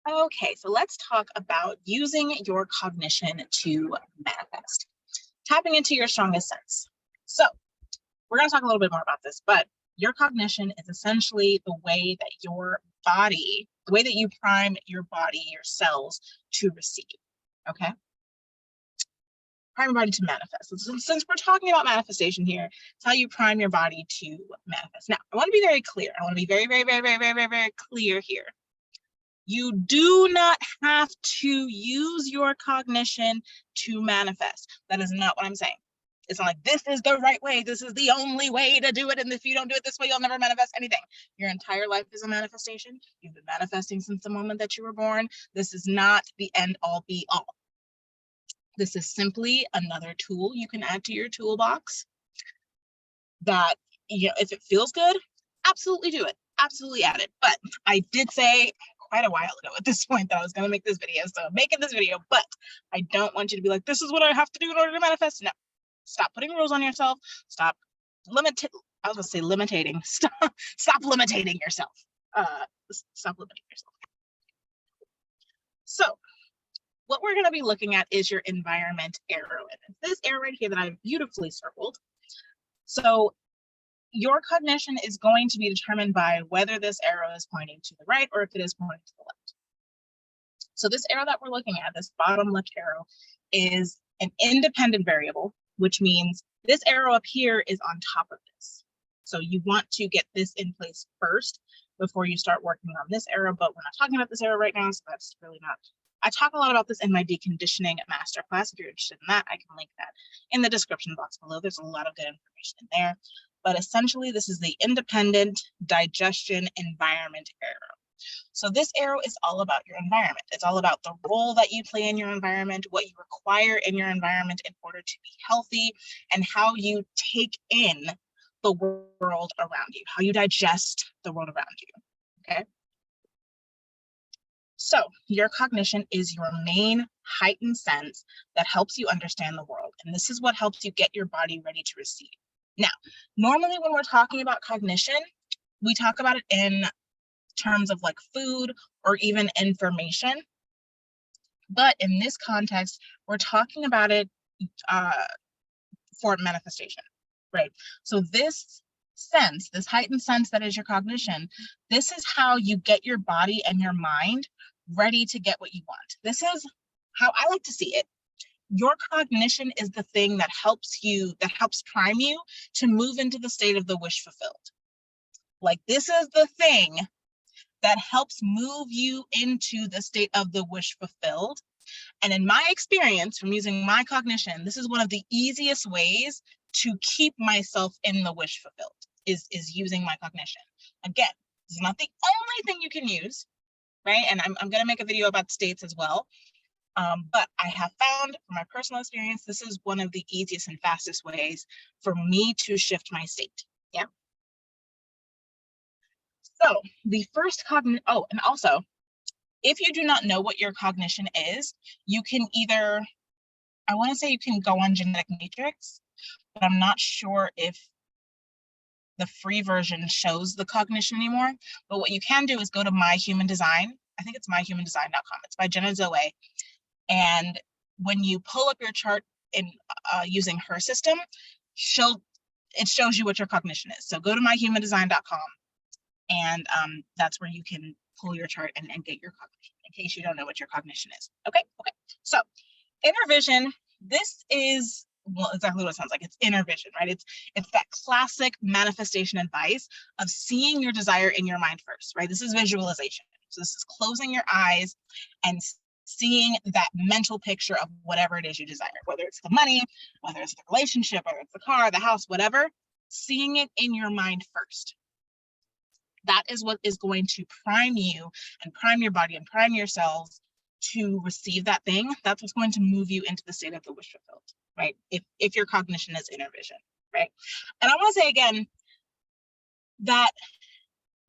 Okay, so let's talk about using your cognition to manifest, tapping into your strongest sense. So we're going to talk a little bit more about this, but your cognition is essentially the way that your body, the way that you prime your body, your cells to receive, okay? Prime your body to manifest. Since we're talking about manifestation here, it's how you prime your body to manifest. Now, I want to be very clear. I want to be very, very, very, very, very, very, very clear here. You do not have to use your cognition to manifest. That is not what I'm saying. It's not like this is the right way. This is the only way to do it. And if you don't do it this way, you'll never manifest anything. Your entire life is a manifestation. You've been manifesting since the moment that you were born. This is not the end all be all. This is simply another tool you can add to your toolbox that, you know, if it feels good, absolutely do it. Absolutely add it. But I did say quite a while ago at this point that I was going to make this video, so I'm making this video, but I don't want you to be like, this is what I have to do in order to manifest. No, stop putting rules on yourself. Stop limiting yourself. Stop limiting yourself. Stop limiting yourself. So what we're going to be looking at is your environment arrow. And it's this arrow right here that I've beautifully circled. So your cognition is going to be determined by whether this arrow is pointing to the right or if it is pointing to the left. So this arrow that we're looking at, this bottom left arrow, is an independent variable, which means this arrow up here is on top of this. So you want to get this in place first before you start working on this arrow, but we're not talking about this arrow right now, so that's really not. I talk a lot about this in my deconditioning masterclass. If you're interested in that, I can link that in the description box below. There's a lot of good information in there. But essentially, this is the independent digestion environment arrow. So this arrow is all about your environment. It's all about the role that you play in your environment, what you require in your environment in order to be healthy, and how you take in the world around you, how you digest the world around you, okay? So your cognition is your main heightened sense that helps you understand the world. And this is what helps you get your body ready to receive. Now, normally when we're talking about cognition, we talk about it in terms of like food or even information. But in this context, we're talking about it for manifestation, right? So this sense, this heightened sense that is your cognition, this is how you get your body and your mind ready to get what you want. This is how I like to see it. Your cognition is the thing that helps prime you to move into the state of the wish fulfilled. Like this is the thing that helps move you into the state of the wish fulfilled. And in my experience from using my cognition, this is one of the easiest ways to keep myself in the wish fulfilled is using my cognition. Again, this is not the only thing you can use, right? And I'm going to make a video about states as well. But I have found from my personal experience, this is one of the easiest and fastest ways for me to shift my state. Yeah. So the first and also, if you do not know what your cognition is, you can either, I want to say you can go on Genetic Matrix, but I'm not sure if the free version shows the cognition anymore. But what you can do is go to My Human Design. I think it's myhumandesign.com. It's by Jenna Zoe. And when you pull up your chart in using her system, it shows you what your cognition is. So go to myhumandesign.com, and that's where you can pull your chart and get your cognition, in case you don't know what your cognition is. Okay. So inner vision, this is, well, exactly what it sounds like. It's inner vision, right? It's that classic manifestation advice of seeing your desire in your mind first, right? This is visualization. So this is closing your eyes and seeing that mental picture of whatever it is you desire, whether it's the money, whether it's the relationship, whether it's the car, the house, whatever, seeing it in your mind first. That is what is going to prime you and prime your body and prime your cells to receive that thing. That's what's going to move you into the state of the wish fulfilled, right? If your cognition is inner vision, right? And I want to say again that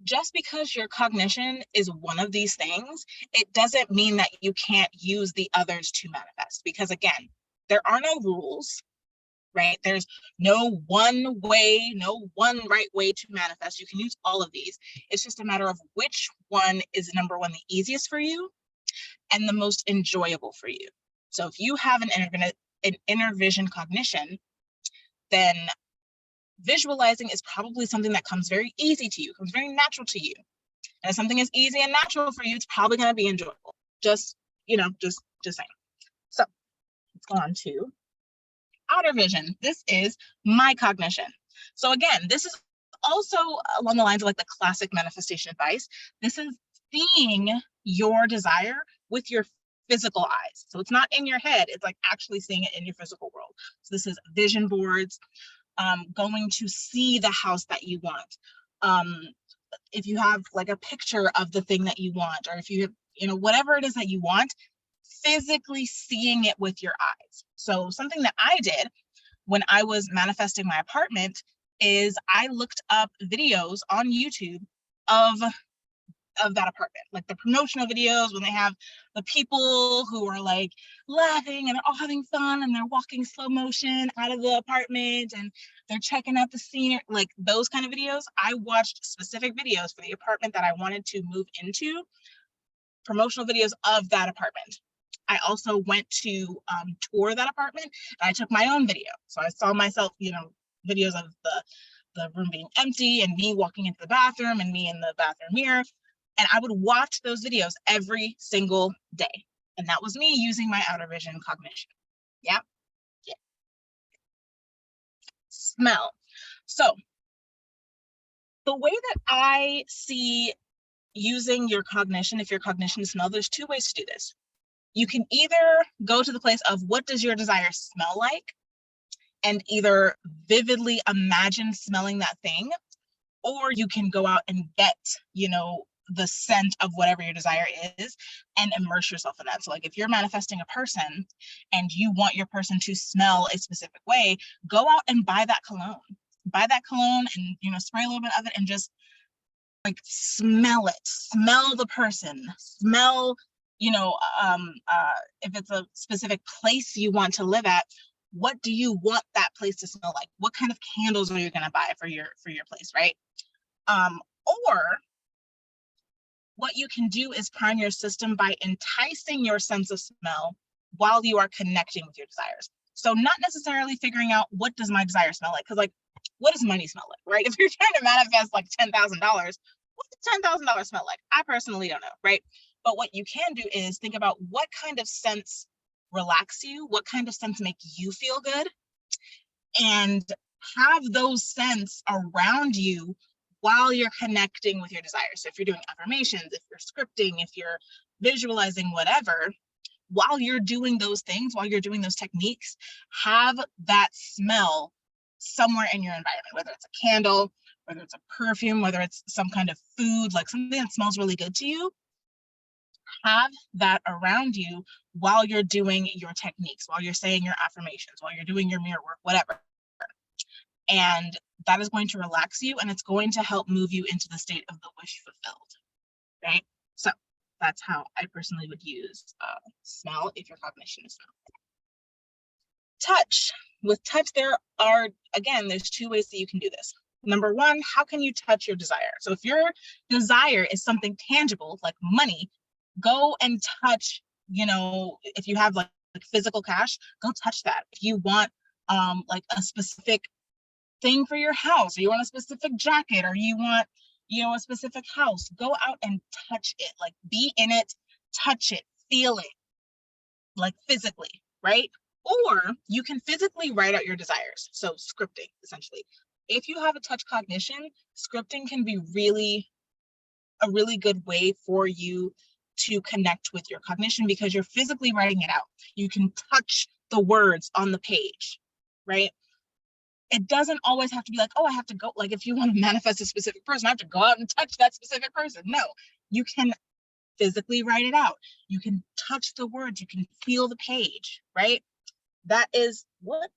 just because your cognition is one of these things, it doesn't mean that you can't use the others to manifest. Because again, there are no rules, right? There's no one way, no one right way to manifest. You can use all of these. It's just a matter of which one is, number one, the easiest for you, and the most enjoyable for you. So if you have an inner vision cognition, then visualizing is probably something that comes very easy to you, comes very natural to you. And if something is easy and natural for you, it's probably going to be enjoyable. Just saying. So let's go on to outer vision. This is my cognition. So again, this is also along the lines of like the classic manifestation advice. This is seeing your desire with your physical eyes. So it's not in your head, it's like actually seeing it in your physical world. So this is vision boards, going to see the house that you want. If you have like a picture of the thing that you want, or if you have, whatever it is that you want, physically seeing it with your eyes. So something that I did when I was manifesting my apartment is I looked up videos on YouTube of that apartment, like the promotional videos when they have the people who are like laughing and they're all having fun and they're walking slow motion out of the apartment and they're checking out the scenery, like those kind of videos. I watched specific videos for the apartment that I wanted to move into, promotional videos of that apartment. I also went to tour that apartment and I took my own video. So I saw myself, videos of the room being empty and me walking into the bathroom and me in the bathroom mirror. And I would watch those videos every single day. And that was me using my outer vision cognition. Yeah. Smell. So the way that I see using your cognition, if your cognition is smell, there's two ways to do this. You can either go to the place of what does your desire smell like and either vividly imagine smelling that thing, or you can go out and get, the scent of whatever your desire is and immerse yourself in that. So like if you're manifesting a person and you want your person to smell a specific way, go out and buy that cologne and, spray a little bit of it and just like smell it, smell the person, smell, if it's a specific place you want to live at, what do you want that place to smell like? What kind of candles are you going to buy for your place, right? Or what you can do is prime your system by enticing your sense of smell while you are connecting with your desires. So not necessarily figuring out what does my desire smell like, because like, what does money smell like, right? If you're trying to manifest like $10,000, what does $10,000 smell like? I personally don't know, right? But what you can do is think about what kind of scents relax you, what kind of scents make you feel good, and have those scents around you while you're connecting with your desires. So if you're doing affirmations, if you're scripting, if you're visualizing, whatever, while you're doing those things, while you're doing those techniques, have that smell somewhere in your environment, whether it's a candle, whether it's a perfume, whether it's some kind of food, like something that smells really good to you. Have that around you while you're doing your techniques, while you're saying your affirmations, while you're doing your mirror work, whatever. And that is going to relax you and it's going to help move you into the state of the wish fulfilled, right? So that's how I personally would use smell if your cognition is smell. Touch. With touch, there's two ways that you can do this. Number one, how can you touch your desire? So if your desire is something tangible, like money, go and touch, if you have like physical cash, go touch that. If you want like a specific thing for your house, or you want a specific jacket, or you want, a specific house, go out and touch it, like be in it, touch it, feel it, like physically, right? Or you can physically write out your desires. So scripting, essentially. If you have a touch cognition, scripting can be a really good way for you to connect with your cognition because you're physically writing it out. You can touch the words on the page, right? It doesn't always have to be like, oh, I have to go, like if you want to manifest a specific person, I have to go out and touch that specific person. No, you can physically write it out. You can touch the words, you can feel the page, right? That is, what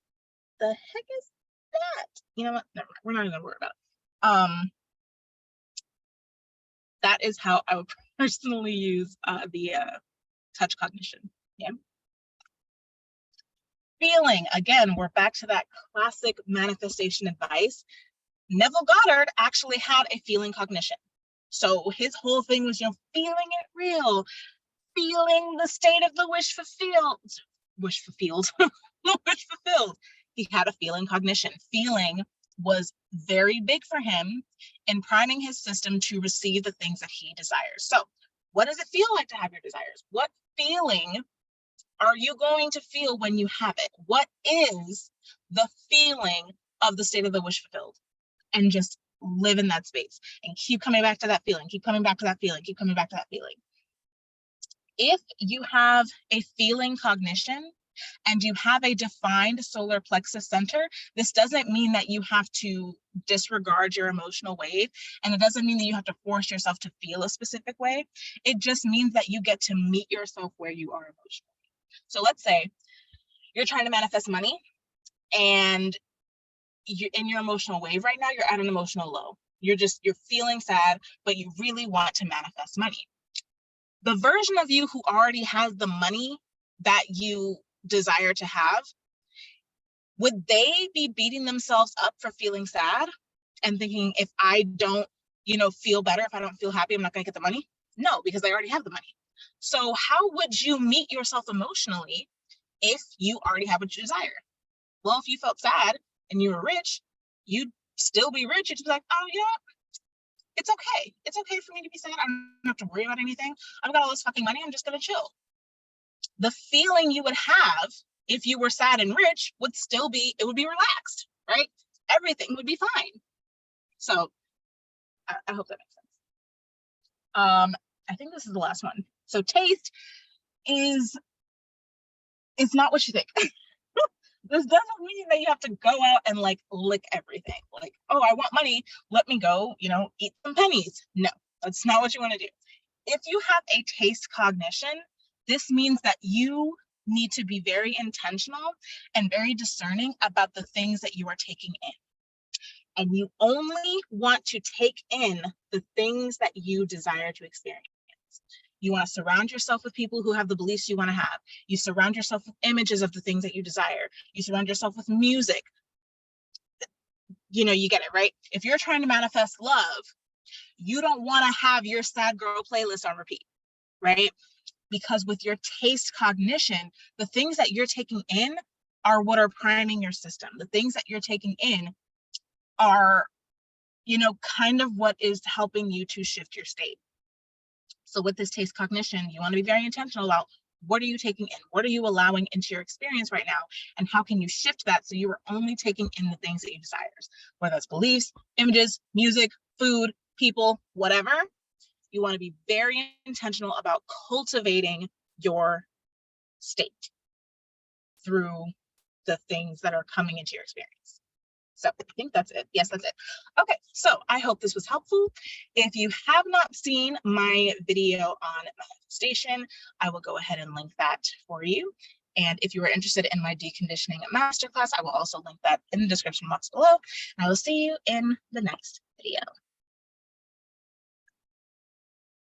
the heck is that? You know what? Never mind. We're not even gonna worry about it. That is how I would personally use the touch cognition. Yeah. Feeling, again, we're back to that classic manifestation advice. Neville Goddard actually had a feeling cognition. So his whole thing was, feeling it real, feeling the state of the wish fulfilled. Wish fulfilled. Wish fulfilled. He had a feeling cognition. Feeling was very big for him in priming his system to receive the things that he desires. So what does it feel like to have your desires? What feeling are you going to feel when you have it? What is the feeling of the state of the wish fulfilled? And just live in that space and keep coming back to that feeling, keep coming back to that feeling, keep coming back to that feeling. If you have a feeling cognition and you have a defined solar plexus center, this doesn't mean that you have to disregard your emotional wave, and it doesn't mean that you have to force yourself to feel a specific way. It just means that you get to meet yourself where you are emotionally. So let's say you're trying to manifest money and you're in your emotional wave right now, you're at an emotional low. You're feeling sad, but you really want to manifest money. The version of you who already has the money that you desire to have, would they be beating themselves up for feeling sad and thinking, if I don't, feel better, if I don't feel happy, I'm not gonna get the money? No, because they already have the money. So how would you meet yourself emotionally if you already have what you desire? Well, if you felt sad and you were rich, you'd still be rich. You'd just be like, oh, you know what? It's okay. It's okay for me to be sad. I don't have to worry about anything. I've got all this fucking money. I'm just going to chill. The feeling you would have if you were sad and rich would still be, it would be relaxed, right? Everything would be fine. So I hope that makes sense. I think this is the last one. So taste is not what you think. This doesn't mean that you have to go out and like lick everything. Like, oh, I want money. Let me go, eat some pennies. No, that's not what you want to do. If you have a taste cognition, this means that you need to be very intentional and very discerning about the things that you are taking in. And you only want to take in the things that you desire to experience. You want to surround yourself with people who have the beliefs you want to have. You surround yourself with images of the things that you desire. You surround yourself with music. You get it, right? If you're trying to manifest love, you don't want to have your sad girl playlist on repeat, right? Because with your taste cognition, the things that you're taking in are what are priming your system. The things that you're taking in are, kind of what is helping you to shift your state. So with this taste cognition, you want to be very intentional about what are you taking in? What are you allowing into your experience right now? And how can you shift that so you are only taking in the things that you desire, whether that's beliefs, images, music, food, people, whatever. You want to be very intentional about cultivating your state through the things that are coming into your experience. So I think that's it. Yes, that's it. Okay, so I hope this was helpful. If you have not seen my video on manifestation, I will go ahead and link that for you. And if you are interested in my deconditioning masterclass, I will also link that in the description box below. And I will see you in the next video.